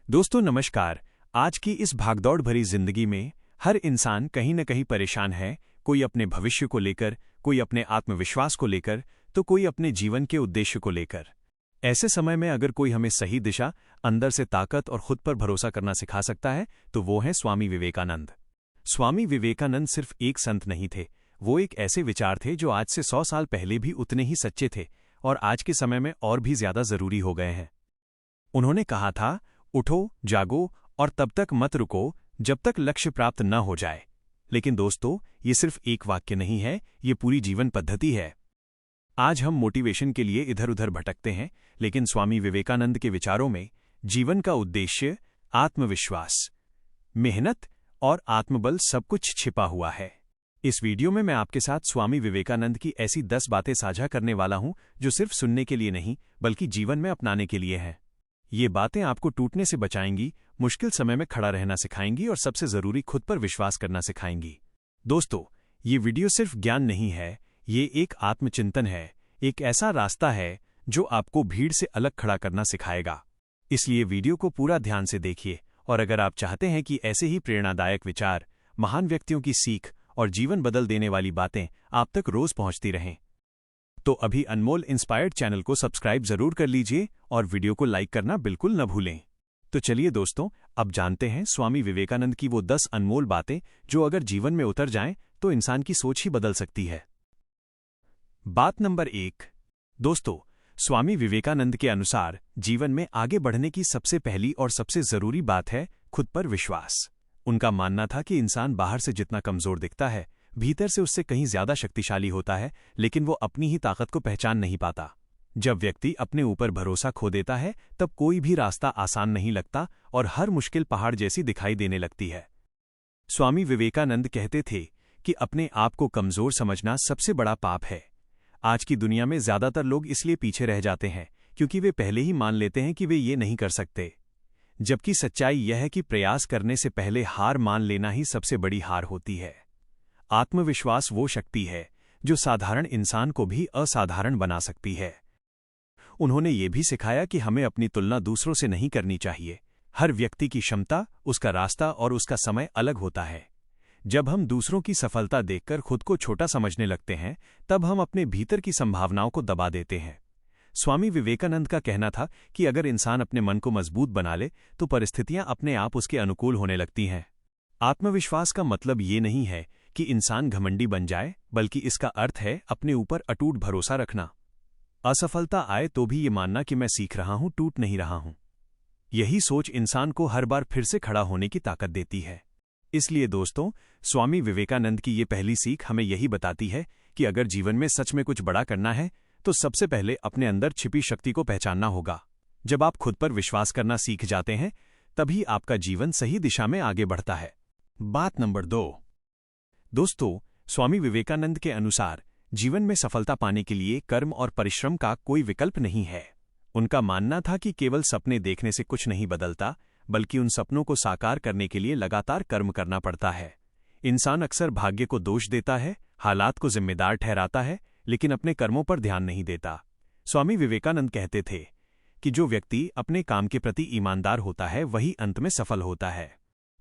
दोस्तों नमस्कार। आज की इस भागदौड़ भरी जिंदगी में हर इंसान कहीं न कहीं परेशान है। कोई अपने भविष्य को लेकर, कोई अपने आत्मविश्वास को लेकर, तो कोई अपने जीवन के उद्देश्य को लेकर। ऐसे समय में अगर कोई हमें सही दिशा, अंदर से ताकत और खुद पर भरोसा करना सिखा सकता है तो वो है स्वामी विवेकानंद। स्वामी विवेकानंद सिर्फ एक संत नहीं थे, वो एक ऐसे विचार थे जो आज से 100 साल पहले भी उतने ही सच्चे थे और आज के समय में और भी ज्यादा जरूरी हो गए हैं। उन्होंने कहा था, उठो, जागो और तब तक मत रुको जब तक लक्ष्य प्राप्त न हो जाए। लेकिन दोस्तों, ये सिर्फ एक वाक्य नहीं है, ये पूरी जीवन पद्धति है। आज हम मोटिवेशन के लिए इधर उधर भटकते हैं, लेकिन स्वामी विवेकानंद के विचारों में जीवन का उद्देश्य, आत्मविश्वास, मेहनत और आत्मबल सब कुछ छिपा हुआ है। इस वीडियो में मैं आपके साथ स्वामी विवेकानंद की ऐसी 10 बातें साझा करने वाला हूं जो सिर्फ सुनने के लिए नहीं बल्कि जीवन में अपनाने के लिए हैं। ये बातें आपको टूटने से बचाएंगी, मुश्किल समय में खड़ा रहना सिखाएंगी और सबसे जरूरी खुद पर विश्वास करना सिखाएंगी। दोस्तों, ये वीडियो सिर्फ ज्ञान नहीं है, ये एक आत्मचिंतन है, एक ऐसा रास्ता है जो आपको भीड़ से अलग खड़ा करना सिखाएगा। इसलिए वीडियो को पूरा ध्यान से देखिए और अगर आप चाहते हैं कि ऐसे ही प्रेरणादायक विचार, महान व्यक्तियों की सीख और जीवन बदल देने वाली बातें आप तक रोज पहुंचती रहें, तो अभी अनमोल इंस्पायर्ड चैनल को सब्सक्राइब जरूर कर लीजिए और वीडियो को लाइक करना बिल्कुल न भूलें। तो चलिए दोस्तों, अब जानते हैं स्वामी विवेकानंद की वो 10 अनमोल बातें जो अगर जीवन में उतर जाएं तो इंसान की सोच ही बदल सकती है। बात नंबर 1। दोस्तों, स्वामी विवेकानंद के अनुसार जीवन में आगे बढ़ने की सबसे पहली और सबसे जरूरी बात है खुद पर विश्वास। उनका मानना था कि इंसान बाहर से जितना कमजोर दिखता है, भीतर से उससे कहीं ज्यादा शक्तिशाली होता है, लेकिन वो अपनी ही ताकत को पहचान नहीं पाता। जब व्यक्ति अपने ऊपर भरोसा खो देता है तब कोई भी रास्ता आसान नहीं लगता और हर मुश्किल पहाड़ जैसी दिखाई देने लगती है। स्वामी विवेकानंद कहते थे कि अपने आप को कमजोर समझना सबसे बड़ा पाप है। आज की दुनिया में ज्यादातर लोग इसलिए पीछे रह जाते हैं क्योंकि वे पहले ही मान लेते हैं कि वे ये नहीं कर सकते, जबकि सच्चाई यह है कि प्रयास करने से पहले हार मान लेना ही सबसे बड़ी हार होती है। आत्मविश्वास वो शक्ति है जो साधारण इंसान को भी असाधारण बना सकती है। उन्होंने ये भी सिखाया कि हमें अपनी तुलना दूसरों से नहीं करनी चाहिए। हर व्यक्ति की क्षमता, उसका रास्ता और उसका समय अलग होता है। जब हम दूसरों की सफलता देखकर खुद को छोटा समझने लगते हैं, तब हम अपने भीतर की संभावनाओं को दबा देते हैं। स्वामी विवेकानंद का कहना था कि अगर इंसान अपने मन को मजबूत बना ले तो परिस्थितियां अपने आप उसके अनुकूल होने लगती हैं। आत्मविश्वास का मतलब ये नहीं है कि इंसान घमंडी बन जाए, बल्कि इसका अर्थ है अपने ऊपर अटूट भरोसा रखना। असफलता आए तो भी ये मानना कि मैं सीख रहा हूं, टूट नहीं रहा हूं। यही सोच इंसान को हर बार फिर से खड़ा होने की ताकत देती है। इसलिए दोस्तों, स्वामी विवेकानंद की ये पहली सीख हमें यही बताती है कि अगर जीवन में सच में कुछ बड़ा करना है तो सबसे पहले अपने अंदर छिपी शक्ति को पहचानना होगा। जब आप खुद पर विश्वास करना सीख जाते हैं, तभी आपका जीवन सही दिशा में आगे बढ़ता है। बात नंबर 2। दोस्तों, स्वामी विवेकानंद के अनुसार जीवन में सफलता पाने के लिए कर्म और परिश्रम का कोई विकल्प नहीं है। उनका मानना था कि केवल सपने देखने से कुछ नहीं बदलता, बल्कि उन सपनों को साकार करने के लिए लगातार कर्म करना पड़ता है। इंसान अक्सर भाग्य को दोष देता है, हालात को जिम्मेदार ठहराता है, लेकिन अपने कर्मों पर ध्यान नहीं देता। स्वामी विवेकानंद कहते थे कि जो व्यक्ति अपने काम के प्रति ईमानदार होता है वही अंत में सफल होता है।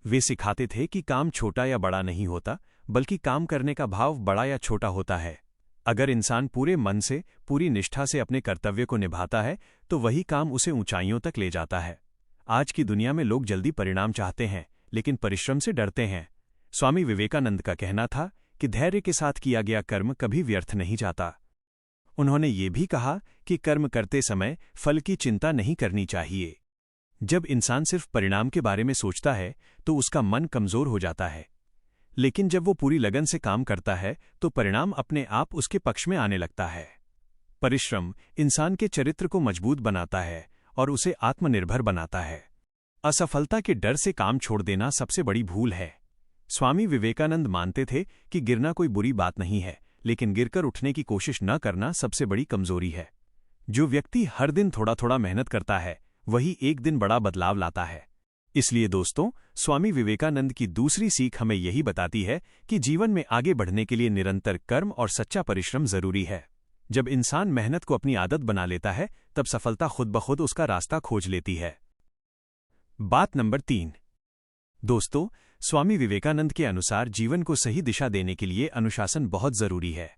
वे सिखाते थे कि काम छोटा या बड़ा नहीं होता, बल्कि काम करने का भाव बड़ा या छोटा होता है। अगर इंसान पूरे मन से, पूरी निष्ठा से अपने कर्तव्य को निभाता है तो वही काम उसे ऊंचाइयों तक ले जाता है। आज की दुनिया में लोग जल्दी परिणाम चाहते हैं, लेकिन परिश्रम से डरते हैं। स्वामी विवेकानंद का कहना था कि धैर्य के साथ किया गया कर्म कभी व्यर्थ नहीं जाता। उन्होंने ये भी कहा कि कर्म करते समय फल की चिंता नहीं करनी चाहिए। जब इंसान सिर्फ परिणाम के बारे में सोचता है तो उसका मन कमजोर हो जाता है, लेकिन जब वो पूरी लगन से काम करता है तो परिणाम अपने आप उसके पक्ष में आने लगता है। परिश्रम इंसान के चरित्र को मजबूत बनाता है और उसे आत्मनिर्भर बनाता है। असफलता के डर से काम छोड़ देना सबसे बड़ी भूल है। स्वामी विवेकानंद मानते थे कि गिरना कोई बुरी बात नहीं है, लेकिन गिरकर उठने की कोशिश न करना सबसे बड़ी कमजोरी है। जो व्यक्ति हर दिन थोड़ा थोड़ा मेहनत करता है वही एक दिन बड़ा बदलाव लाता है। इसलिए दोस्तों, स्वामी विवेकानंद की दूसरी सीख हमें यही बताती है कि जीवन में आगे बढ़ने के लिए निरंतर कर्म और सच्चा परिश्रम जरूरी है। जब इंसान मेहनत को अपनी आदत बना लेता है, तब सफलता खुद ब खुद उसका रास्ता खोज लेती है। बात नंबर 3। दोस्तों, स्वामी विवेकानंद के अनुसार जीवन को सही दिशा देने के लिए अनुशासन बहुत जरूरी है।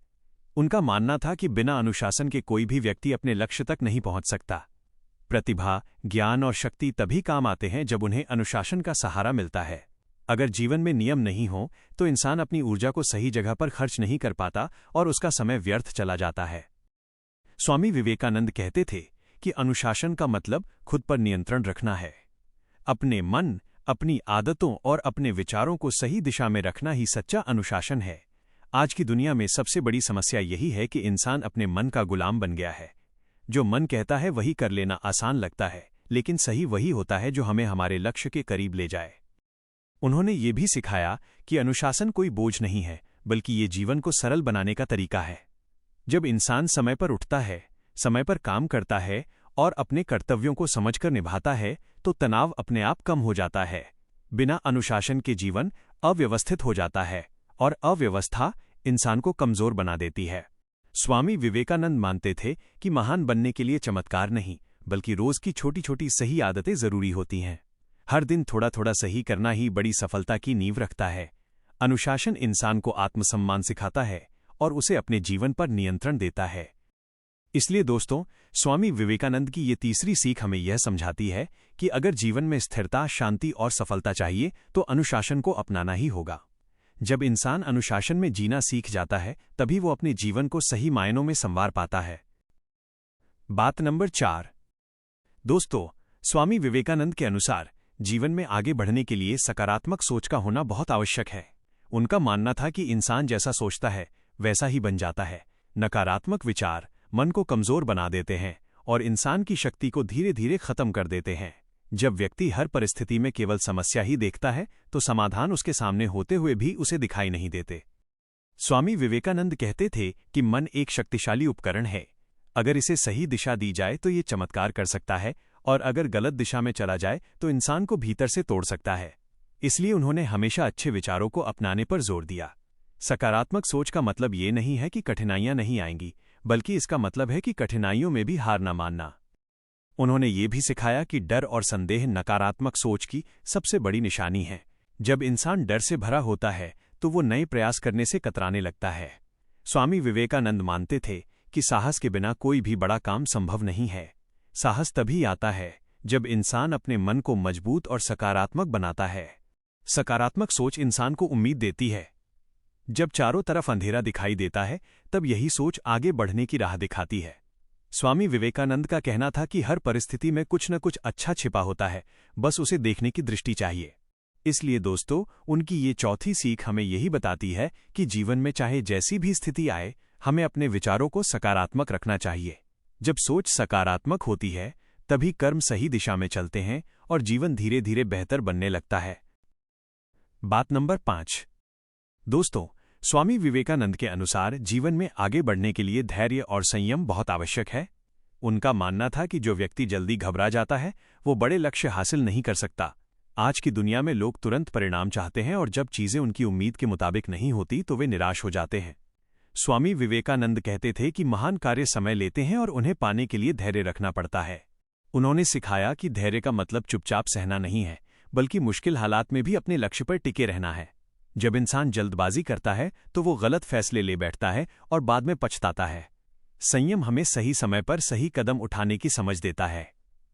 उनका मानना था कि बिना अनुशासन के कोई भी व्यक्ति अपने लक्ष्य तक नहीं पहुंच सकता। प्रतिभा, ज्ञान और शक्ति तभी काम आते हैं जब उन्हें अनुशासन का सहारा मिलता है। अगर जीवन में नियम नहीं हो तो इंसान अपनी ऊर्जा को सही जगह पर खर्च नहीं कर पाता और उसका समय व्यर्थ चला जाता है। स्वामी विवेकानंद कहते थे कि अनुशासन का मतलब खुद पर नियंत्रण रखना है। अपने मन, अपनी आदतों और अपने विचारों को सही दिशा में रखना ही सच्चा अनुशासन है। आज की दुनिया में सबसे बड़ी समस्या यही है कि इंसान अपने मन का गुलाम बन गया है। जो मन कहता है वही कर लेना आसान लगता है, लेकिन सही वही होता है जो हमें हमारे लक्ष्य के करीब ले जाए। उन्होंने ये भी सिखाया कि अनुशासन कोई बोझ नहीं है, बल्कि ये जीवन को सरल बनाने का तरीका है। जब इंसान समय पर उठता है, समय पर काम करता है और अपने कर्तव्यों को समझकर निभाता है, तो तनाव अपने आप कम हो जाता है। बिना अनुशासन के जीवन अव्यवस्थित हो जाता है और अव्यवस्था इंसान को कमजोर बना देती है। स्वामी विवेकानंद मानते थे कि महान बनने के लिए चमत्कार नहीं, बल्कि रोज की छोटी छोटी सही आदतें जरूरी होती हैं। हर दिन थोड़ा थोड़ा सही करना ही बड़ी सफलता की नींव रखता है। अनुशासन इंसान को आत्मसम्मान सिखाता है और उसे अपने जीवन पर नियंत्रण देता है। इसलिए दोस्तों, स्वामी विवेकानंद की ये तीसरी सीख हमें यह समझाती है कि अगर जीवन में स्थिरता, शांति और सफलता चाहिए तो अनुशासन को अपनाना ही होगा। जब इंसान अनुशासन में जीना सीख जाता है, तभी वो अपने जीवन को सही मायनों में संवार पाता है। बात नंबर 4। दोस्तों, स्वामी विवेकानंद के अनुसार जीवन में आगे बढ़ने के लिए सकारात्मक सोच का होना बहुत आवश्यक है। उनका मानना था कि इंसान जैसा सोचता है वैसा ही बन जाता है। नकारात्मक विचार मन को कमजोर बना देते हैं और इंसान की शक्ति को धीरे धीरे खत्म कर देते हैं। जब व्यक्ति हर परिस्थिति में केवल समस्या ही देखता है, तो समाधान उसके सामने होते हुए भी उसे दिखाई नहीं देते। स्वामी विवेकानंद कहते थे कि मन एक शक्तिशाली उपकरण है। अगर इसे सही दिशा दी जाए तो ये चमत्कार कर सकता है, और अगर गलत दिशा में चला जाए तो इंसान को भीतर से तोड़ सकता है। इसलिए उन्होंने हमेशा अच्छे विचारों को अपनाने पर जोर दिया। सकारात्मक सोच का मतलब ये नहीं है कि कठिनाइयां नहीं आएंगी, बल्कि इसका मतलब है कि कठिनाइयों में भी हार न मानना। उन्होंने ये भी सिखाया कि डर और संदेह नकारात्मक सोच की सबसे बड़ी निशानी है। जब इंसान डर से भरा होता है तो वो नए प्रयास करने से कतराने लगता है। स्वामी विवेकानंद मानते थे कि साहस के बिना कोई भी बड़ा काम संभव नहीं है। साहस तभी आता है जब इंसान अपने मन को मजबूत और सकारात्मक बनाता है। सकारात्मक सोच इंसान को उम्मीद देती है। जब चारों तरफ अंधेरा दिखाई देता है, तब यही सोच आगे बढ़ने की राह दिखाती है। स्वामी विवेकानंद का कहना था कि हर परिस्थिति में कुछ न कुछ अच्छा छिपा होता है, बस उसे देखने की दृष्टि चाहिए। इसलिए दोस्तों, उनकी ये चौथी सीख हमें यही बताती है कि जीवन में चाहे जैसी भी स्थिति आए, हमें अपने विचारों को सकारात्मक रखना चाहिए। जब सोच सकारात्मक होती है, तभी कर्म सही दिशा में चलते हैं और जीवन धीरे धीरे बेहतर बनने लगता है। बात नंबर 5। दोस्तों, स्वामी विवेकानंद के अनुसार जीवन में आगे बढ़ने के लिए धैर्य और संयम बहुत आवश्यक है। उनका मानना था कि जो व्यक्ति जल्दी घबरा जाता है, वो बड़े लक्ष्य हासिल नहीं कर सकता। आज की दुनिया में लोग तुरंत परिणाम चाहते हैं और जब चीजें उनकी उम्मीद के मुताबिक नहीं होती तो वे निराश हो जाते हैं। स्वामी विवेकानंद कहते थे कि महान कार्य समय लेते हैं और उन्हें पाने के लिए धैर्य रखना पड़ता है। उन्होंने सिखाया कि धैर्य का मतलब चुपचाप सहना नहीं है, बल्कि मुश्किल हालात में भी अपने लक्ष्य पर टिके रहना है। जब इंसान जल्दबाजी करता है तो वो गलत फैसले ले बैठता है और बाद में पछताता है। संयम हमें सही समय पर सही कदम उठाने की समझ देता है।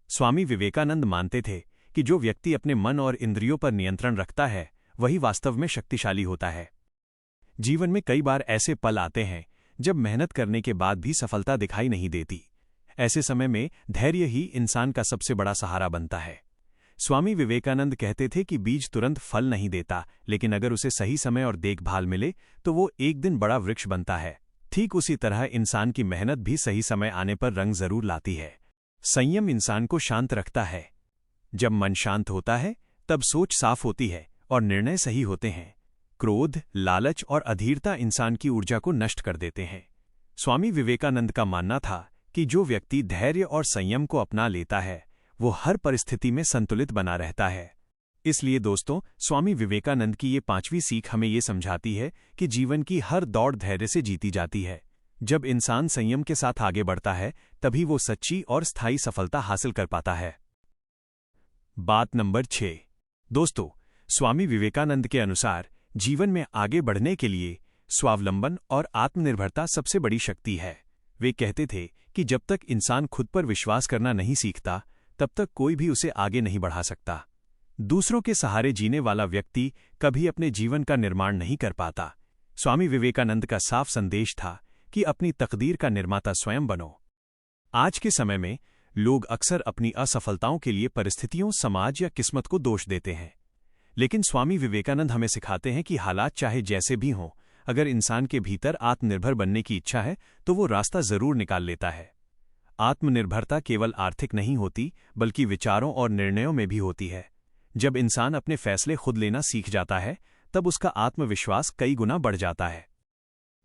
स्वामी विवेकानंद मानते थे कि जो व्यक्ति अपने मन और इंद्रियों पर नियंत्रण रखता है, वही वास्तव में शक्तिशाली होता है। जीवन में कई बार ऐसे पल आते हैं जब मेहनत करने के बाद भी सफलता दिखाई नहीं देती। ऐसे समय में धैर्य ही इंसान का सबसे बड़ा सहारा बनता है। स्वामी विवेकानंद कहते थे कि बीज तुरंत फल नहीं देता, लेकिन अगर उसे सही समय और देखभाल मिले तो वो एक दिन बड़ा वृक्ष बनता है। ठीक उसी तरह इंसान की मेहनत भी सही समय आने पर रंग जरूर लाती है। संयम इंसान को शांत रखता है। जब मन शांत होता है, तब सोच साफ होती है और निर्णय सही होते हैं। क्रोध, लालच और अधीरता इंसान की ऊर्जा को नष्ट कर देते हैं। स्वामी विवेकानंद का मानना था कि जो व्यक्ति धैर्य और संयम को अपना लेता है, वो हर परिस्थिति में संतुलित बना रहता है। इसलिए दोस्तों, स्वामी विवेकानंद की ये 5वीं सीख हमें ये समझाती है कि जीवन की हर दौड़ धैर्य से जीती जाती है। जब इंसान संयम के साथ आगे बढ़ता है, तभी वो सच्ची और स्थायी सफलता हासिल कर पाता है। बात नंबर 6। दोस्तों, स्वामी विवेकानंद के अनुसार जीवन में आगे बढ़ने के लिए स्वावलंबन और आत्मनिर्भरता सबसे बड़ी शक्ति है। वे कहते थे कि जब तक इंसान खुद पर विश्वास करना नहीं सीखता, तब तक कोई भी उसे आगे नहीं बढ़ा सकता। दूसरों के सहारे जीने वाला व्यक्ति कभी अपने जीवन का निर्माण नहीं कर पाता। स्वामी विवेकानंद का साफ संदेश था कि अपनी तकदीर का निर्माता स्वयं बनो। आज के समय में लोग अक्सर अपनी असफलताओं के लिए परिस्थितियों, समाज या किस्मत को दोष देते हैं, लेकिन स्वामी विवेकानंद हमें सिखाते हैं कि हालात चाहे जैसे भी हों, अगर इंसान के भीतर आत्मनिर्भर बनने की इच्छा है तो वो रास्ता जरूर निकाल लेता है। आत्मनिर्भरता केवल आर्थिक नहीं होती, बल्कि विचारों और निर्णयों में भी होती है। जब इंसान अपने फैसले खुद लेना सीख जाता है, तब उसका आत्मविश्वास कई गुना बढ़ जाता है।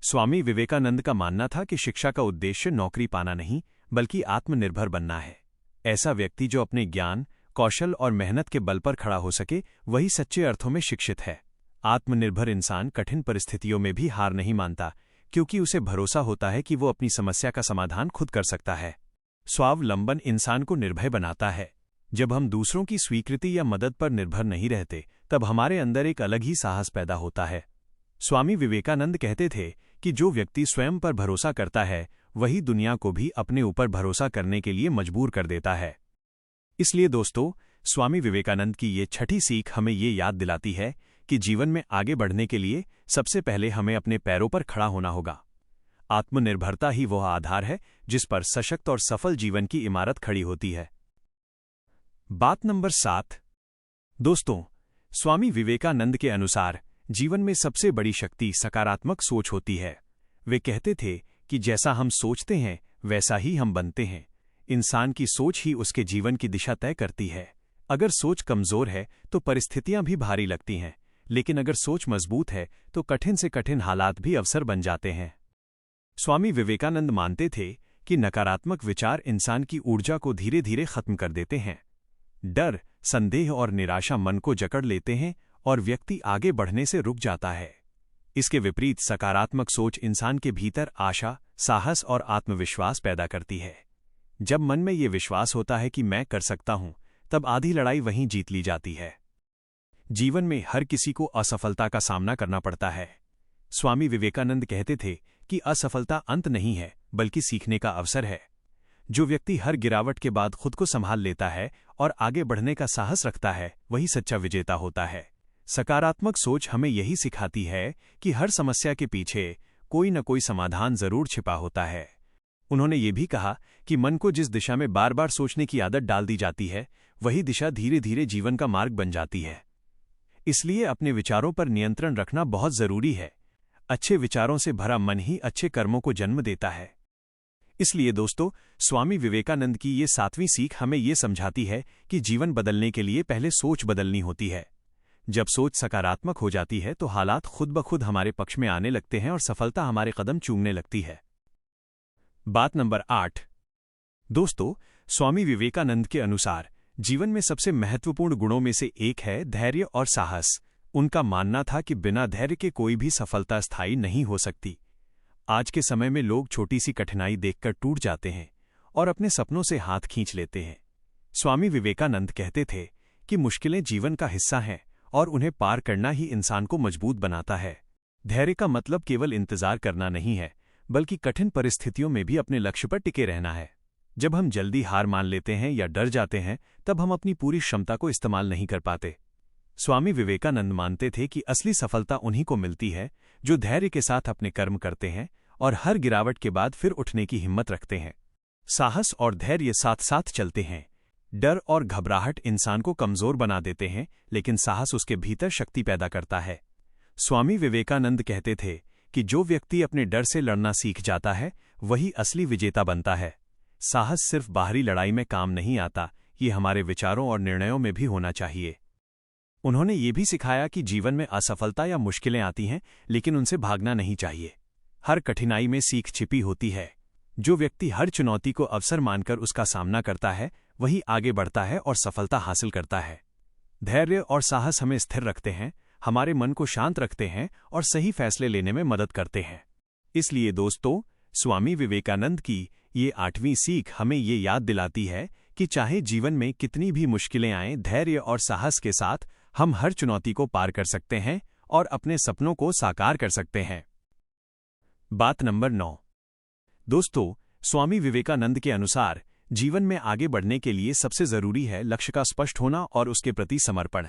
स्वामी विवेकानंद का मानना था कि शिक्षा का उद्देश्य नौकरी पाना नहीं, बल्कि आत्मनिर्भर बनना है। ऐसा व्यक्ति जो अपने ज्ञान, कौशल और मेहनत के बल पर खड़ा हो सके, वही सच्चे अर्थों में शिक्षित है। आत्मनिर्भर इंसान कठिन परिस्थितियों में भी हार नहीं मानता, क्योंकि उसे भरोसा होता है कि वो अपनी समस्या का समाधान खुद कर सकता है। स्वावलंबन इंसान को निर्भय बनाता है। जब हम दूसरों की स्वीकृति या मदद पर निर्भर नहीं रहते, तब हमारे अंदर एक अलग ही साहस पैदा होता है। स्वामी विवेकानंद कहते थे कि जो व्यक्ति स्वयं पर भरोसा करता है, वही दुनिया को भी अपने ऊपर भरोसा करने के लिए मजबूर कर देता है। इसलिए दोस्तों, स्वामी विवेकानंद की ये छठी सीख हमें ये याद दिलाती है कि जीवन में आगे बढ़ने के लिए सबसे पहले हमें अपने पैरों पर खड़ा होना होगा। आत्मनिर्भरता ही वह आधार है जिस पर सशक्त और सफल जीवन की इमारत खड़ी होती है। बात नंबर 7। दोस्तों, स्वामी विवेकानंद के अनुसार जीवन में सबसे बड़ी शक्ति सकारात्मक सोच होती है। वे कहते थे कि जैसा हम सोचते हैं, वैसा ही हम बनते हैं। इंसान की सोच ही उसके जीवन की दिशा तय करती है। अगर सोच कमजोर है तो परिस्थितियां भी भारी लगती हैं, लेकिन अगर सोच मजबूत है तो कठिन से कठिन हालात भी अवसर बन जाते हैं। स्वामी विवेकानंद मानते थे कि नकारात्मक विचार इंसान की ऊर्जा को धीरे धीरे खत्म कर देते हैं। डर, संदेह और निराशा मन को जकड़ लेते हैं और व्यक्ति आगे बढ़ने से रुक जाता है। इसके विपरीत सकारात्मक सोच इंसान के भीतर आशा, साहस और आत्मविश्वास पैदा करती है। जब मन में ये विश्वास होता है कि मैं कर सकता हूं, तब आधी लड़ाई वहीं जीत ली जाती है। जीवन में हर किसी को असफलता का सामना करना पड़ता है। स्वामी विवेकानंद कहते थे कि असफलता अंत नहीं है, बल्कि सीखने का अवसर है। जो व्यक्ति हर गिरावट के बाद खुद को संभाल लेता है और आगे बढ़ने का साहस रखता है, वही सच्चा विजेता होता है। सकारात्मक सोच हमें यही सिखाती है कि हर समस्या के पीछे कोई न कोई समाधान जरूर छिपा होता है। उन्होंने ये भी कहा कि मन को जिस दिशा में बार बार सोचने की आदत डाल दी जाती है, वही दिशा धीरे धीरे जीवन का मार्ग बन जाती है। इसलिए अपने विचारों पर नियंत्रण रखना बहुत जरूरी है। अच्छे विचारों से भरा मन ही अच्छे कर्मों को जन्म देता है। इसलिए दोस्तों, स्वामी विवेकानंद की ये 7वीं सीख हमें ये समझाती है कि जीवन बदलने के लिए पहले सोच बदलनी होती है। जब सोच सकारात्मक हो जाती है तो हालात खुद ब खुद हमारे पक्ष में आने लगते हैं और सफलता हमारे कदम चूमने लगती है। बात नंबर 8। दोस्तों, स्वामी विवेकानंद के अनुसार जीवन में सबसे महत्वपूर्ण गुणों में से एक है धैर्य और साहस। उनका मानना था कि बिना धैर्य के कोई भी सफलता स्थायी नहीं हो सकती। आज के समय में लोग छोटी सी कठिनाई देखकर टूट जाते हैं और अपने सपनों से हाथ खींच लेते हैं। स्वामी विवेकानंद कहते थे कि मुश्किलें जीवन का हिस्सा हैं और उन्हें पार करना ही इंसान को मजबूत बनाता है। धैर्य का मतलब केवल इंतजार करना नहीं है, बल्कि कठिन परिस्थितियों में भी अपने लक्ष्य पर टिके रहना है। जब हम जल्दी हार मान लेते हैं या डर जाते हैं, तब हम अपनी पूरी क्षमता को इस्तेमाल नहीं कर पाते। स्वामी विवेकानंद मानते थे कि असली सफलता उन्हीं को मिलती है जो धैर्य के साथ अपने कर्म करते हैं और हर गिरावट के बाद फिर उठने की हिम्मत रखते हैं। साहस और धैर्य साथ साथ चलते हैं। डर और घबराहट इंसान को कमजोर बना देते हैं, लेकिन साहस उसके भीतर शक्ति पैदा करता है। स्वामी विवेकानंद कहते थे कि जो व्यक्ति अपने डर से लड़ना सीख जाता है, वही असली विजेता बनता है। साहस सिर्फ बाहरी लड़ाई में काम नहीं आता, ये हमारे विचारों और निर्णयों में भी होना चाहिए। उन्होंने ये भी सिखाया कि जीवन में असफलता या मुश्किलें आती हैं, लेकिन उनसे भागना नहीं चाहिए। हर कठिनाई में सीख छिपी होती है। जो व्यक्ति हर चुनौती को अवसर मानकर उसका सामना करता है, वही आगे बढ़ता है और सफलता हासिल करता है। धैर्य और साहस हमें स्थिर रखते हैं, हमारे मन को शांत रखते हैं और सही फैसले लेने में मदद करते हैं। इसलिए दोस्तों, स्वामी विवेकानंद की ये 8वीं सीख हमें ये याद दिलाती है कि चाहे जीवन में कितनी भी मुश्किलें आएं, धैर्य और साहस के साथ हम हर चुनौती को पार कर सकते हैं और अपने सपनों को साकार कर सकते हैं। बात नंबर 9। दोस्तों, स्वामी विवेकानंद के अनुसार जीवन में आगे बढ़ने के लिए सबसे जरूरी है लक्ष्य का स्पष्ट होना और उसके प्रति समर्पण।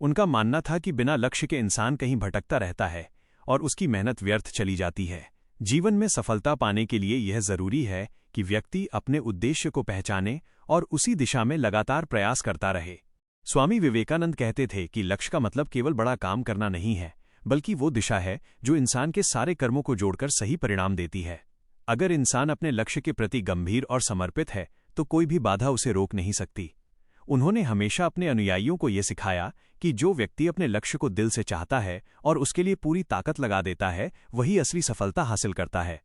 उनका मानना था कि बिना लक्ष्य के इंसान कहीं भटकता रहता है और उसकी मेहनत व्यर्थ चली जाती है। जीवन में सफलता पाने के लिए यह जरूरी है कि व्यक्ति अपने उद्देश्य को पहचाने और उसी दिशा में लगातार प्रयास करता रहे। स्वामी विवेकानंद कहते थे कि लक्ष्य का मतलब केवल बड़ा काम करना नहीं है, बल्कि वो दिशा है जो इंसान के सारे कर्मों को जोड़कर सही परिणाम देती है। अगर इंसान अपने लक्ष्य के प्रति गंभीर और समर्पित है तो कोई भी बाधा उसे रोक नहीं सकती। उन्होंने हमेशा अपने अनुयायियों को यह सिखाया कि जो व्यक्ति अपने लक्ष्य को दिल से चाहता है और उसके लिए पूरी ताकत लगा देता है, वही असली सफलता हासिल करता है।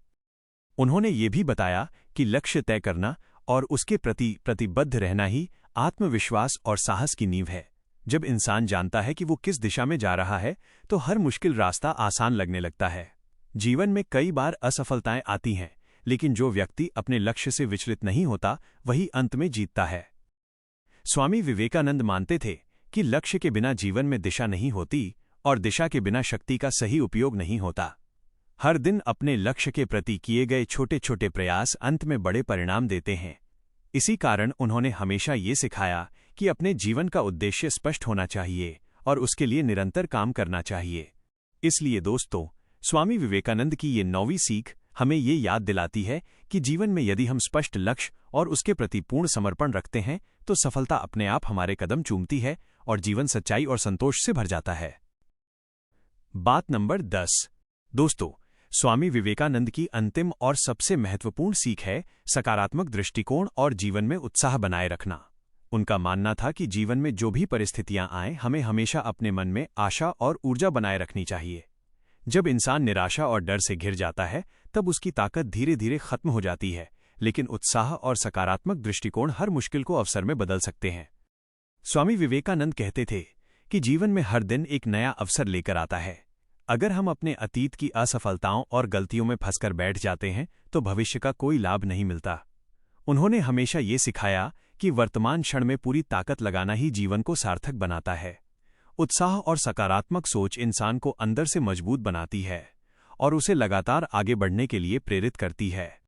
उन्होंने ये भी बताया कि लक्ष्य तय करना और उसके प्रति प्रतिबद्ध रहना ही आत्मविश्वास और साहस की नींव है। जब इंसान जानता है कि वो किस दिशा में जा रहा है, तो हर मुश्किल रास्ता आसान लगने लगता है। जीवन में कई बार असफलताएं आती हैं, लेकिन जो व्यक्ति अपने लक्ष्य से विचलित नहीं होता, वही अंत में जीतता है। स्वामी विवेकानंद मानते थे कि लक्ष्य के बिना जीवन में दिशा नहीं होती और दिशा के बिना शक्ति का सही उपयोग नहीं होता। हर दिन अपने लक्ष्य के प्रति किए गए छोटे छोटे प्रयास अंत में बड़े परिणाम देते हैं। इसी कारण उन्होंने हमेशा ये सिखाया कि अपने जीवन का उद्देश्य स्पष्ट होना चाहिए और उसके लिए निरंतर काम करना चाहिए। इसलिए दोस्तों, स्वामी विवेकानंद की ये 9वीं सीख हमें ये याद दिलाती है कि जीवन में यदि हम स्पष्ट लक्ष्य और उसके प्रति पूर्ण समर्पण रखते हैं, तो सफलता अपने आप हमारे कदम चूमती है और जीवन सच्चाई और संतोष से भर जाता है। बात नंबर 10। दोस्तों, स्वामी विवेकानंद की अंतिम और सबसे महत्वपूर्ण सीख है सकारात्मक दृष्टिकोण और जीवन में उत्साह बनाए रखना। उनका मानना था कि जीवन में जो भी परिस्थितियां आएं, हमें हमेशा अपने मन में आशा और ऊर्जा बनाए रखनी चाहिए। जब इंसान निराशा और डर से घिर जाता है, तब उसकी ताकत धीरे धीरे खत्म हो जाती है, लेकिन उत्साह और सकारात्मक दृष्टिकोण हर मुश्किल को अवसर में बदल सकते हैं। स्वामी विवेकानंद कहते थे कि जीवन में हर दिन एक नया अवसर लेकर आता है। अगर हम अपने अतीत की असफलताओं और गलतियों में फंसकर बैठ जाते हैं, तो भविष्य का कोई लाभ नहीं मिलता। उन्होंने हमेशा ये सिखाया कि वर्तमान क्षण में पूरी ताकत लगाना ही जीवन को सार्थक बनाता है। उत्साह और सकारात्मक सोच इंसान को अंदर से मजबूत बनाती है और उसे लगातार आगे बढ़ने के लिए प्रेरित करती है।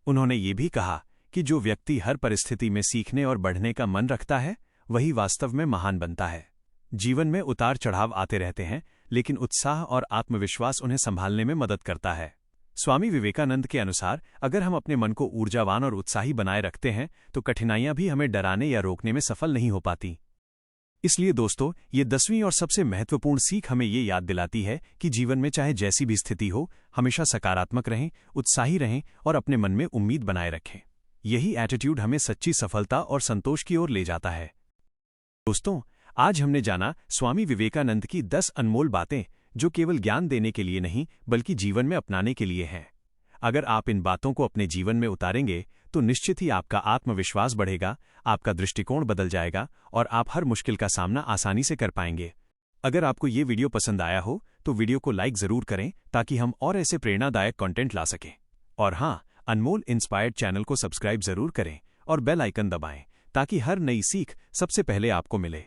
उन्होंने ये भी कहा कि जो व्यक्ति हर परिस्थिति में सीखने और बढ़ने का मन रखता है, वही वास्तव में महान बनता है। जीवन में उतार चढ़ाव आते रहते हैं, लेकिन उत्साह और आत्मविश्वास उन्हें संभालने में मदद करता है। स्वामी विवेकानंद के अनुसार अगर हम अपने मन को ऊर्जावान और उत्साही बनाए रखते हैं, तो कठिनाइयां भी हमें डराने या रोकने में सफल नहीं हो पाती। इसलिए दोस्तों, ये 10वीं और सबसे महत्वपूर्ण सीख हमें ये याद दिलाती है कि जीवन में चाहे जैसी भी स्थिति हो, हमेशा सकारात्मक रहें, उत्साही रहें और अपने मन में उम्मीद बनाए रखें। यही एटीट्यूड हमें सच्ची सफलता और संतोष की ओर ले जाता है। दोस्तों, आज हमने जाना स्वामी विवेकानंद की 10 अनमोल बातें, जो केवल ज्ञान देने के लिए नहीं, बल्कि जीवन में अपनाने के लिए हैं। अगर आप इन बातों को अपने जीवन में उतारेंगे, तो निश्चित ही आपका आत्मविश्वास बढ़ेगा, आपका दृष्टिकोण बदल जाएगा और आप हर मुश्किल का सामना आसानी से कर पाएंगे। अगर आपको ये वीडियो पसंद आया हो, तो वीडियो को लाइक जरूर करें, ताकि हम और ऐसे प्रेरणादायक कंटेंट ला सकें। और हाँ, अनमोल इंस्पायर्ड चैनल को सब्सक्राइब जरूर करें और बेल आइकन दबाएं, ताकि हर नई सीख सबसे पहले आपको मिले।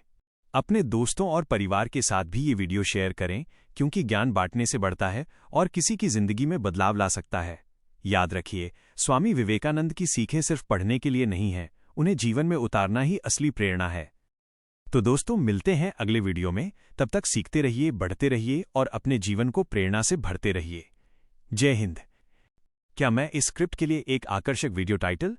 अपने दोस्तों और परिवार के साथ भी ये वीडियो शेयर करें, क्योंकि ज्ञान बांटने से बढ़ता है और किसी की जिंदगी में बदलाव ला सकता है। याद रखिए, स्वामी विवेकानंद की सीखें सिर्फ पढ़ने के लिए नहीं हैं, उन्हें जीवन में उतारना ही असली प्रेरणा है। तो दोस्तों, मिलते हैं अगले वीडियो में। तब तक सीखते रहिए, बढ़ते रहिए और अपने जीवन को प्रेरणा से भरते रहिए। जय हिंद। क्या मैं इस स्क्रिप्ट के लिए एक आकर्षक वीडियो टाइटल